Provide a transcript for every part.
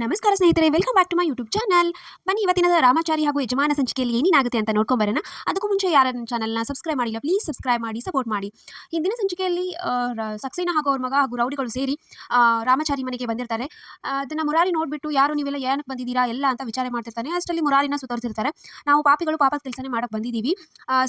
ನಮಸ್ಕಾರ ಸ್ನೇಹಿತರೆ, welcome back to my YouTube channel. ಬನ್ನಿ ಇವತ್ತಿನ ರಾಮಾಚಾರಿ ಹಾಗೂ ಯಜಮಾನ ಸಂಚಿಕೆಯಲ್ಲಿ ಏನೇನಾಗುತ್ತೆ ಅಂತ ನೋಡ್ಕೊಂಬರೋಣ. ಅದಕ್ಕೂ ಮುಂಚೆ ಯಾರ ನನ್ನ ಚಾನಲ್ನ ಸಬ್ಸ್ಕ್ರೈಬ್ ಮಾಡಿಲ್ಲ, ಪ್ಲೀಸ್ ಸಬ್ಸ್ಕ್ರೈಬ್ ಮಾಡಿ, ಸಪೋರ್ಟ್ ಮಾಡಿ. ಹಿಂದಿನ ಸಂಚಿಕೆಯಲ್ಲಿ ಸಕ್ಸೇನಾ ಹಾಗೂ ಅವ್ರ ಮಗ ಹಾಗೂ ರೌಡಿಗಳು ಸೇರಿ ರಾಮಾಚಾರಿ ಮನೆಗೆ ಬಂದಿರ್ತಾರೆ. ಅದನ್ನು ಮುರಾರಿ ನೋಡಿಬಿಟ್ಟು ಯಾರು ನೀವೆಲ್ಲ ಏನಕ್ಕೆ ಬಂದಿದ್ದೀರಾ ಎಲ್ಲ ಅಂತ ವಿಚಾರ ಮಾಡ್ತಿರ್ತಾನೆ. ಅಷ್ಟರಲ್ಲಿ ಮುರಾರಿನ ಸುತ್ತೋರ್ತಿರ್ತಾರೆ. ನಾವು ಪಾಪಿಗಳು ಪಾಪದ ಕೆಲಸನೇ ಮಾಡಕ್ಕೆ ಬಂದಿದ್ದೀವಿ.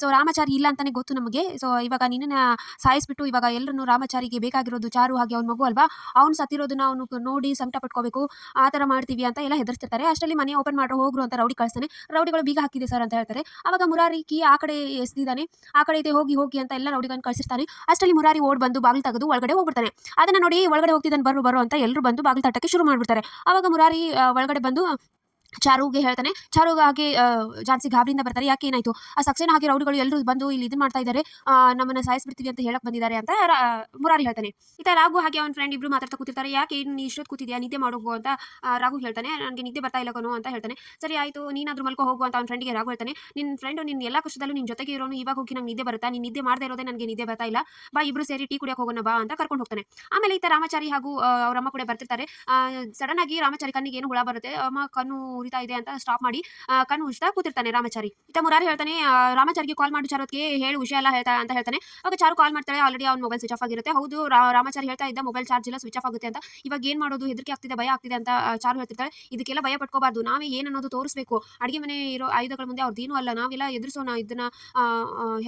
ಸೊ ರಾಮಾಚಾರಿ ಇಲ್ಲ ಅಂತಾನೆ ಗೊತ್ತು ನಮಗೆ. ಸೊ ಇವಾಗ ನಿನ್ನನ್ನು ಸಾಯಿಸ್ಬಿಟ್ಟು ಇವಾಗ ಎಲ್ಲರನ್ನು ರಾಮಾಚಾರಿಗೆ ಬೇಕಾಗಿರೋದು ಚಾರು ಹಾಗೆ ಅವ್ನ ಮಗು ಅಲ್ವಾ, ಅವ್ನು ಸತ್ತಿರೋದನ್ನ ಅವನು ನೋಡಿ ಸಂಕಟ ಪಟ್ಕೋಬೇಕು, ಆ ಥರ ಮಾಡ್ತೀವಿ ಅಂತ ಎಲ್ಲ ಹೆದರ್ಸ್ತಿರ್ತಾರೆ. ಅಷ್ಟರಲ್ಲಿ ಮನೆ ಓಪನ್ ಮಾಡ್ರು ಹೋಗ್ರು ಅಂತ ರೌಡಿ ಕಳಿಸ್ತಾನೆ. ರೌಡಿಗಳು ಬೀಗ ಹಾಕಿದೆ ಸರ್ ಅಂತ ಹೇಳ್ತಾರೆ. ಅವಾಗ ಮುರಾರಿ ಕೀ ಆ ಕಡೆ ಎಸ್ದಿದ್ದಾನೆ, ಆ ಕಡೆ ಇದೆ ಹೋಗಿ ಹೋಗಿ ಅಂತ ಎಲ್ಲ ರೌಡಿಗಳನ್ನು ಕಳಿಸಿರ್ತಾನೆ. ಅಷ್ಟರಲ್ಲಿ ಮುರಾರಿ ಓಡ್ ಬಂದು ಬಾಗಿಲು ತೆಗೆದು ಒಳಗಡೆ ಹೋಗ್ಬಿಡ್ತಾನೆ. ಅದನ್ನ ನೋಡಿ ಒಳಗಡೆ ಹೋಗ್ತಿದ್ದಾನೆ, ಬರು ಅಂತ ಎಲ್ಲರೂ ಬಂದು ಬಾಗಿಲು ತಟ್ಟಕ್ಕೆ ಶುರು ಮಾಡ್ಬಿಡ್ತಾರೆ. ಅವಾಗ ಮುರಾರಿ ಒಳಗಡೆ ಬಂದು ಚಾರುಗೆ ಹೇಳ್ತಾನೆ. ಚಾರುಗೆ ಹಾಗೆ ಜಾನ್ಸಿ ಗಾಬರಿಯಿಂದ ಬರ್ತಾರೆ. ಯಾಕೆ ಏನಾಯ್ತು, ಆ ಸಕ್ಸೇನಾ ಹಾಗೆ ರೌಡಿಗಳು ಎಲ್ಲರೂ ಬಂದು ಇಲ್ಲಿ ಇದನ್ನ ಮಾಡ್ತಾ ಇದ್ದಾರೆ, ನಮ್ಮನ್ನ ಸಾಯಿಸ್ಬಿಡ್ತೀವಿ ಅಂತ ಹೇಳಕ್ ಬಂದಿದ್ದಾರೆ ಅಂತ ಮುರಾರಿ ಹೇಳ್ತಾನೆ. ಈತ ರಾಘು ಹಾಗೆ ಅವ್ನ ಫ್ರೆಂಡ್ ಇಬ್ರು ಮಾತಾಡ್ತಾ ಕೂತಿರ್ತಾರೆ. ಯಾಕೆ ನೀ ಇಷ್ಟೊತ್ತು ಕೂತಿದ್ಯಾ, ನಿದ್ದೆ ಮಾಡೋಗು ಅಂತ ರಾಘು ಹೇಳ್ತಾನೆ. ನನಗೆ ನಿದ್ದೆ ಬರ್ತಾ ಇಲ್ಲ ಕಣೋ ಅಂತ ಹೇಳ್ತಾನೆ. ಸರಿ ಆಯ್ತು, ನೀನಾದ್ರೂ ಮಲ್ಕೋ ಹೋಗು ಅಂತ ಅವ್ನ ಫ್ರೆಂಡ್ಗೆ ರಾಘು ಹೇಳ್ತಾನೆ. ನಿನ್ನ ಫ್ರೆಂಡ್ ನಿನ್ನ ಎಲ್ಲ ಕಷ್ಟದಲ್ಲೂ ನಿನ್ನ ಜೊತೆಗೆ ಇರೋನು, ಇವಾಗ ಹೋಗಿ ನಂಗೆ ನಿದ್ದೆ ಬರುತ್ತಾ, ನೀನು ನಿದ್ದೆ ಮಾಡದೇ ಇರೋದೇ ನನಗೆ ನಿದ್ದೆ ಬರ್ತಾ ಇಲ್ಲ, ಬಾ ಇಬ್ರು ಸೇರಿ ಟೀ ಕುಡಿಯಕ್ಕೆ ಹೋಗೋಣ ಬಾ ಅಂತ ಕರ್ಕೊಂಡು ಹೋಗ್ತಾನೆ. ಆಮೇಲೆ ಈತ ರಾಮಾಚಾರಿ ಹಾಗೂ ಅವ್ರ ಅಮ್ಮ ಕೂಡ ಬರ್ತಿರ್ತಾರೆ. ಸಡನ್ ಆಗಿ ರಾಮಾಚಾರಿ ಕಣ್ಣಿಗೆ ಏನು ಹುಳ ಬರುತ್ತೆ, ಅಮ್ಮ ಕಣ್ಣು ಉರಿತಾ ಇದೆ ಅಂತ ಸ್ಟಾಪ್ ಮಾಡಿ ಕಣ್ಣು ಉಜ್ತಾ ಕೂತಿರ್ತಾನೆ ರಾಮಾಚಾರಿ. ಇತ್ತ ಮುರಾರಿ ಹೇಳ್ತಾನೆ, ರಾಮಾಚಾರಿಗೆ ಕಾಲ್ ಮಾಡಿ ಚಾರೋದ್ಗೆ ಹೇಳು ವಿಷಯ ಎಲ್ಲ ಹೇಳ್ತಾ ಅಂತ ಹೇಳ್ತಾನೆ. ಅವಾಗ ಚಾರು ಕಾಲ್ ಮಾಡ್ತಾಳೆ. ಆಲ್ರೆಡಿ ಅವ್ನ ಮೊಬೈಲ್ ಸ್ವಿಚ್ ಆಫ್ ಆಗಿರುತ್ತೆ. ಹೌದು, ರಾಮಾಚಾರಿ ಹೇಳ್ತಾ ಇದ್ದ ಮೊಬೈಲ್ ಚಾರ್ಜ್ ಇಲ್ಲ, ಸ್ವಿಚ್ ಆಫ್ ಆಗುತ್ತೆ ಅಂತ. ಇವಾಗ ಏನ್ ಮಾಡೋದು, ಹೆದರಿಕೆ ಆಗ್ತಿದೆ, ಭಯ ಆಗ್ತಿದೆ ಅಂತ ಚಾರು ಹೇಳ್ತಿರ್ತಾಳೆ. ಇದಕ್ಕೆಲ್ಲ ಭಯ ಪಟ್ಕೋಬಾರ್ದು, ನಾವೇ ಏನನ್ನೋದು ತೋರಿಸ್ಬೇಕು. ಅಡಿಗೆ ಮನೆ ಇರೋ ಆಯುಧಗಳ ಮುಂದೆ ಅವ್ರದ್ದೇನು ಅಲ್ಲ, ನಾವೆಲ್ಲ ಎದುರಿಸೋಣ, ಇದನ್ನ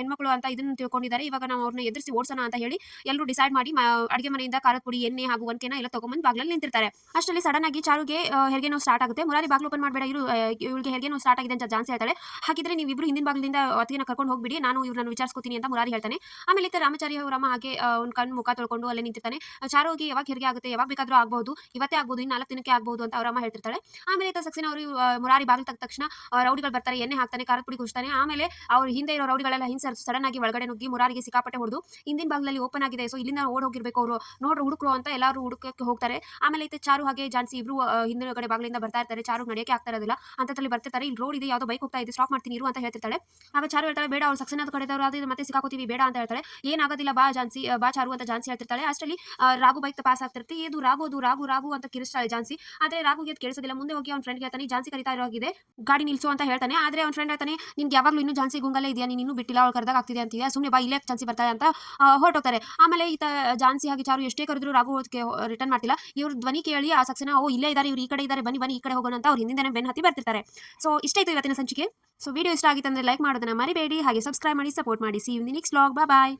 ಹೆಣ್ಮಕ್ಳು ಅಂತ ಇದನ್ನ ತಿಳ್ಕೊಂಡಿದ್ದಾರೆ, ಇವಾಗ ನಾವು ಅವ್ರನ್ನ ಎದುರಿಸಿ ಓಡಿಸೋಣ ಅಂತ ಹೇಳಿ ಎಲ್ಲರೂ ಡಿಸೈಡ್ ಮಾಡಿ ಅಡಿಗೆ ಮನೆಯಿಂದ ಖಾರದ ಪುಡಿ, ಎಣ್ಣೆ ಹಾಗೂ ಒಂಕೆನ ಎಲ್ಲ ತಗೊಂಬಂದು ಬಾಗ್ಲಲ್ಲಿ ನಿಂತಿರ್ತಾರೆ. ಅಷ್ಟರಲ್ಲಿ ಸಡನ್ ಆಗಿ ಚಾರುಗೆ ಹೆರಿಗೆ ನೋವು ಸ್ಟಾರ್ಟ್ ಆಗುತ್ತೆ. ಮುರಾರಿ ಬಾಗ್ಲು ಓಪನ್ ಮಾಡಬೇಡ, ಇವಳಿಗೆ ಹೆರಿಗೆ ನೋವು ಸ್ಟಾರ್ಟ್ ಆಗಿದೆ ಅಂತ ಜಾನ್ಸಿ ಹೇಳ್ತಾಳೆ. ಹಾಗಿದ್ರೆ ನೀವು ಇಬ್ರು ಹಿಂದಿನ ಬಾಗಿಲಿಂದ ಅತ್ತಿಗೆನ ಕರ್ಕೊಂಡು ಹೋಗ್ಬಿಡಿ, ನಾನು ಇವ್ರನ್ನ ವಿಚಾರಿಸ್ಕೊತೀನಿ ಅಂತ ಮುರಾರಿ ಹೇಳ್ತಾನೆ. ಆಮೇಲೆ ರಾಮಾಚಾರಿ ಅವರಮ್ಮ ಹಾಗೆ ಒಂದು ಕಣ್ಣು ಮುಖ ತೊಳ್ಕೊಂಡು ಅಲ್ಲೇ ನಿಂತಿರ್ತಾನೆ. ಚಾರುಗೆ ಯಾವಾಗ ಹೆರಿಗೆ ಆಗುತ್ತೆ, ಯಾವಾಗ ಬೇಕಾದ್ರೂ ಆಗ್ಬಹುದು, ಇವತ್ತೇ ಆಗ್ಬಹುದು, ಇನ್ನು 4 ದಿನಕ್ಕೆ ಆಗ್ಬಹುದು ಅಂತ ಅವರಮ್ಮ ಹೇಳ್ತಿರ್ತಾಳೆ. ಆಮೇಲೆ ಸಕ್ಸೇನಾ ಅವರು ಮುರಾರಿ ಬಾಗಿಲು ತೆಗೆದ ತಕ್ಷಣ ರೌಡಿಗಳು ಬರ್ತಾರೆ, ಎಣ್ಣೆ ಹಾಕ್ತಾನೆ, ಖಾರದ ಪುಡಿ ಕುಡಿಸ್ತಾನೆ. ಆಮೇಲೆ ಅವ್ರ ಹಿಂದೆ ಇರೋ ರೌಡಿಗಳೆಲ್ಲ ಹಿಂಸರಿಸಿ ಸಡನ್ ಆಗಿ ಒಳಗಡೆ ನುಗ್ಗಿ ಮುರಾರಿಗೆ ಸಿಕ್ಕಾಪಟ್ಟೆ ಹೊಡೆದು ಹಿಂದಿನ ಬಾಗಿಲಲ್ಲಿ ಓಪನ್ ಆಗಿದೆ, ಸೊ ಇಲ್ಲಿಂದ ಓಡ್ ಹೋಗಿರ್ಬೇಕು ಅವರು, ನೋಡ್ರು ಹುಡುಕ್ರು ಅಂತ ಎಲ್ಲರೂ ಹುಡುಕಕ್ಕೆ ಹೋಗ್ತಾರೆ. ಆಮೇಲೆ ಚಾರು ಹಾಗೆ ಜಾನ್ಸಿ ಇಬ್ರು ಹಿಂದಿನ ಬಾಗಿಲಿಂದ ಬರ್ತಾ ಇರ್ತಾರೆ. ಚಾರು ನಡೆಯಕ್ಕೆ ಆಗ್ತಾ ಇರೋದಿಲ್ಲ, ಅಂತದ್ರಲ್ಲಿ ಬರ್ತಿರ್ತಾರೆ. ಇಲ್ಲಿ ರೋಡ್ ಇದೆ, ಯಾವುದೋ ಬೈಕ್ ಹೋಗ್ತಾ ಇದೆ, ಸ್ಟಾಪ್ ಮಾಡ್ತೀನಿ ಇರು ಅಂತ ಹೇಳ್ತಿರ್ತಾಳೆ. ಆಗ ಚಾರು ಹೇಳ್ತಾಳೆ, ಬೇಡ, ಅವ್ರು ಸಕ್ಸೇನಾ ಕಡೆದವರು ಆದ್ರೆ ಮತ್ತೆ ಸಿಕ್ಕಾಕೋತೀವಿ, ಬೇಡ ಅಂತ ಹೇಳ್ತಾಳೆ. ಏನಾಗೋದಿಲ್ಲ, ಬಾ ಜಾನ್ಸಿ, ಬಾ ಚಾರು ಅಂತ ಜಾನ್ಸಿ ಹೇಳ್ತಿರ್ತಾಳೆ. ಅಷ್ಟರಲ್ಲಿ ರಾಘು ಬೈಕ್ ಪಾಸ್ ಆಗ್ತಿರುತ್ತೆ. ಇದು ರಾಘು ಅಂತ ಕಿರಿಸ್ತಾಳೆ ಜಾನ್ಸಿ. ಆದ್ರೆ ರಾಘುಗೆ ಅದು ಕೇಳಿಸೋದಿಲ್ಲ. ಮುಂದೆ ಹೋಗಿ ಅವ್ನ ಫ್ರೆಂಡ್ ಹೇಳ್ತಾನೆ, ಜಾನ್ಸಿ ಕರಿತಾ ಇರೋಗಿದೆ, ಗಾಡಿ ನಿಲ್ಸು ಅಂತ ಹೇಳ್ತಾನೆ. ಆದ್ರೆ ಅವ್ನ ಫ್ರೆಂಡ್ ಹೇಳ್ತಾನೆ, ನಿನ್ಗೆ ಯಾವಾಗಲೂ ಇನ್ನೂ ಜಾನ್ಸಿ ಗುಂಗಲ್ಲೇ ಇದೆಯಾ, ನೀನು ಇನ್ನೂ ಬಿಟ್ಟಿಲ್ಲ, ಅವ್ಳು ಕರೆದಾಗ ಆಗ್ತಿದೆ ಅಂತೀಯಾ, ಸುಮ್ಮನೆ ಬಾ, ಇಲ್ಲೇ ಜಾನ್ಸಿ ಬರ್ತಾರೆ ಅಂತ ಹೊರಟೋಗ್ತಾರೆ. ಆಮೇಲೆ ಈತ ಜಾನ್ಸಿ ಹಾಗೆ ಚಾರು ಎಷ್ಟೇ ಕರೆದ್ರು ರಾಘು ರಿಟರ್ನ್ ಮಾಡ್ತಿಲ್ಲ. ಇವ್ರ ಧ್ವನಿ ಕೇಳಿ ಆ ಸಕ್ಸೇನಾ, ಓ ಇಲ್ಲೇ ಇದ್ದಾರೆ, ಇವ್ರು ಈ ಕಡೆ ಇದ್ದಾರೆ, ಬನ್ನಿ ಈ ಕಡೆ ಹೋಗೋಣ ಅಂತ ಅವ್ರ ಹಿಂದಿನ ಬೆನ್ ಹತ್ತಿ ಬರ್ತಿರ್ತಾರೆ. ಸೊ ಇಷ್ಟ ಇತ್ತು ಇವತ್ತಿನ ಸಂಚಿಕೆ. ಸೊ ವಿಡಿಯೋ ಇಷ್ಟ ಆಗಿತ್ತು ಅಂದ್ರೆ ಲೈಕ್ ಮಾಡೋದನ್ನ ಮರಿಬೇಡಿ, ಹಾಗೆ ಸಬ್ಸ್ಕ್ರೈಬ್ ಮಾಡಿ, ಸಪೋರ್ಟ್ ಮಾಡಿ. See you in the next vlog. Bye.